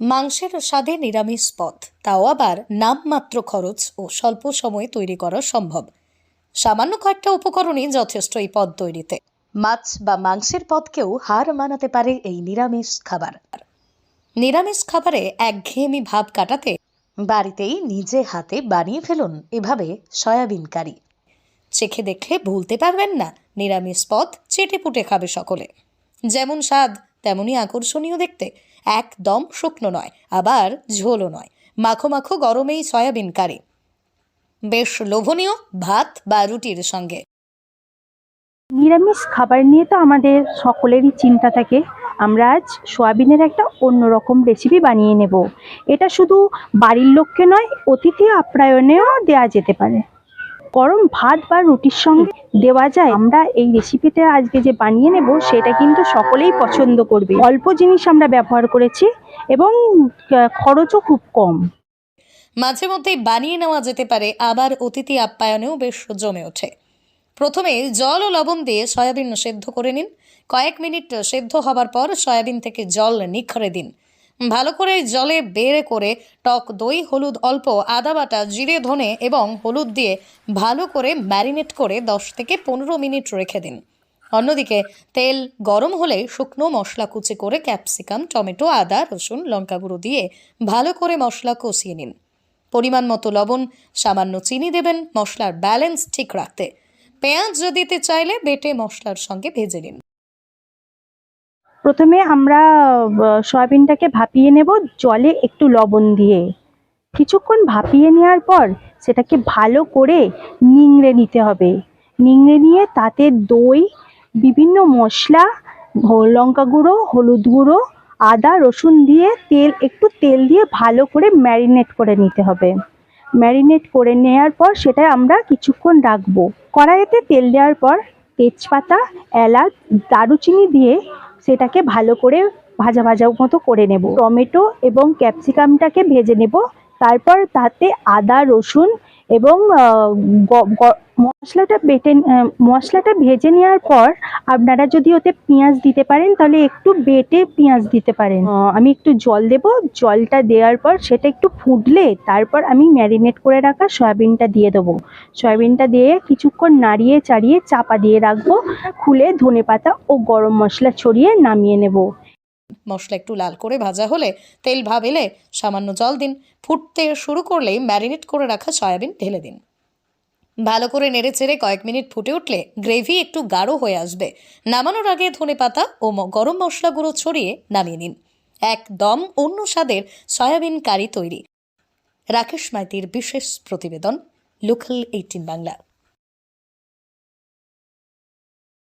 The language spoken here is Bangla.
মাংসের স্বাদে নিরামিষ পদ, তাও আবার নামমাত্র খরচ ও স্বল্প সময়ে তৈরি করা সম্ভব। সামান্য কয়েকটা উপকরণই যথেষ্ট এই পদ তৈরিতে। মাছ বা মাংসের পদকেও হার মানাতে পারে এই নিরামিষ খাবার। নিরামিষ খাবারে একঘেয়েমি ভাব কাটাতে বাড়িতেই নিজে হাতে বানিয়ে ফেলুন এভাবে সয়াবিন কারি। চেখে দেখলে ভুলতে পারবেন না, নিরামিষ পদ চেটেপুটে খাবে সকলে। যেমন স্বাদ তেমনই আকর্ষণীয় দেখতে। একদম শুকনো নয়, আবার ঝোলও নয়, মাখো মাখো গরমেই সয়াবিন কারি বেশ লোভনীয় ভাত বা রুটির সঙ্গে। নিরামিষ খাবার নিয়ে তো আমাদের সকলেরই চিন্তা থাকে। আমরা আজ সোয়াবিনের একটা অন্যরকম রেসিপি বানিয়ে নেব। এটা শুধু বাড়ির লোককে নয়, অতিথি আপ্যায়নেও দেওয়া যেতে পারে। গরম ভাত বা রুটির সঙ্গে দেওয়া যায়। আমরা এই রেসিপিটা আজকে যে বানিয়ে নেব সেটা কিন্তু সকলেই পছন্দ করবে। অল্প জিনিস আমরা ব্যবহার করেছি এবং খরচও খুব কম। মাঝে মধ্যেই বানিয়ে নেওয়া যেতে পারে, আবার অতিথি আপ্যায়নেও বেশ জমে ওঠে। প্রথমে জল ও লবণ দিয়ে সয়াবিন সেদ্ধ করে নিন। কয়েক মিনিট সেদ্ধ হবার পর সয়াবিন থেকে জল নিখড়ে দিন। ভালো করে জলে বের করে টক দই, হলুদ অল্প, আদা বাটা, জিরে ধনে এবং হলুদ দিয়ে ভালো করে ম্যারিনেট করে 10 থেকে 15 মিনিট রেখে দিন। অন্যদিকে তেল গরম হলে শুকনো মশলা কুচি করে ক্যাপসিকাম, টমেটো, আদা, রসুন, লঙ্কা গুঁড়ো দিয়ে ভালো করে মশলা কষিয়ে নিন। পরিমাণ মতো লবণ, সামান্য চিনি দেবেন মশলার ব্যালেন্স ঠিক রাখতে। পেঁয়াজ দিতে চাইলে বেটে মশলার সঙ্গে ভেজে নিন। প্রথমে আমরা সয়াবিনটাকে ভাপিয়ে নেব জলে একটু লবণ দিয়ে। কিছুক্ষণ ভাপিয়ে নেওয়ার পর সেটাকে ভালো করে নিংড়ে নিতে হবে। নিংড়ে নিয়ে তাতে দই, বিভিন্ন মশলা, লঙ্কা গুঁড়ো, হলুদ গুঁড়ো, আদা, রসুন দিয়ে একটু তেল দিয়ে ভালো করে ম্যারিনেট করে নিতে হবে। ম্যারিনেট করে নেওয়ার পর সেটা আমরা কিছুক্ষণ রাখবো। কড়াইতে তেল দেওয়ার পর তেজপাতা, এলাচ, দারুচিনি দিয়ে সেটাকে ভালো করে ভাজা ভাজা মতো করে নেব। টমেটো এবং ক্যাপসিকামটাকে ভেজে নেব। তারপর তাতে আদা, রসুন এবং মশলাটা ভেজে নেওয়ার পর আপনারা যদি ওতে পেঁয়াজ দিতে পারেন তাহলে একটু বেটে পেঁয়াজ দিতে পারেন। আমি একটু জল দেব। জলটা দেওয়ার পর সেটা একটু ফুটলে তারপর আমি ম্যারিনেট করে রাখা সয়াবিনটা দিয়ে দেবো। সয়াবিনটা দিয়ে কিছুক্ষণ নাড়িয়ে চাড়িয়ে চাপা দিয়ে রাখবো। খুলে ধনেপাতা ও গরম মশলা ছড়িয়ে নামিয়ে নেব। মশলা একটু লাল করে ভাজা হলে তেল ভাব এলে সামান্য জল দিন। ফুটতে শুরু করলেই ম্যারিনেট করে রাখা সয়াবিন ঢেলে দিন। ভালো করে নেড়ে চেড়ে কয়েক মিনিট ফুটে উঠলে গ্রেভি একটু গাঢ় হয়ে আসবে। নামানোর আগে ধনেপাতা ও গরম মশলা গুঁড়ো ছড়িয়ে নামিয়ে নিন। একদম অন্য স্বাদের সয়াবিন কারি তৈরি। রাকেশ মাইতির বিশেষ প্রতিবেদন, লোকাল 18 বাংলা।